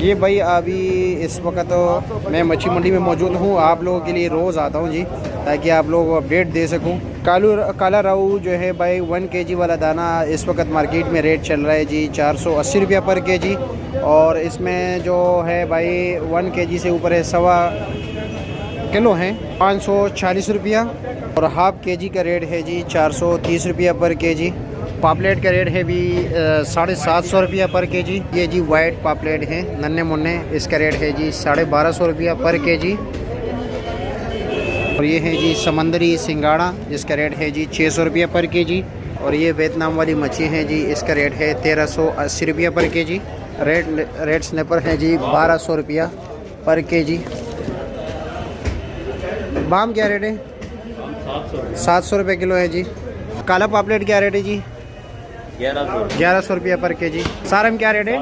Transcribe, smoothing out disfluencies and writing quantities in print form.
ये भाई अभी इस वक्त तो मैं मच्छी मंडी में मौजूद हूँ। आप लोगों के लिए रोज़ आता हूँ जी, ताकि आप लोगों को अपडेट दे सकूँ। काला रोहू जो है भाई 1 kg वाला दाना इस वक्त मार्केट में रेट चल रहा है जी 480 रुपया पर kg। और इसमें जो है भाई 1 kg से ऊपर है 1.25 किलो हैं 540 रुपया। और हाफ kg का रेट है जी 430 रुपया पर kg। पापलेट का रेट है भी 750 रुपया पर kg। ये जी वाइट पापलेट हैं नन्हे मुन्ने, इसका रेट है जी 1250 रुपया पर kg। और ये है जी समंदरी सिंगाड़ा, जिसका रेट है जी 600 रुपया पर kg। और ये वियतनाम वाली मच्छी है जी, इसका रेट है 1380 रुपया पर kg। रेड स्नैपर है जी 1200 रुपया पर kg। बाम क्या रेट है? 700 रुपये किलो है जी। काला पापलेट क्या रेट है जी? 1100 रुपया पर kg। सारम क्या रेट है?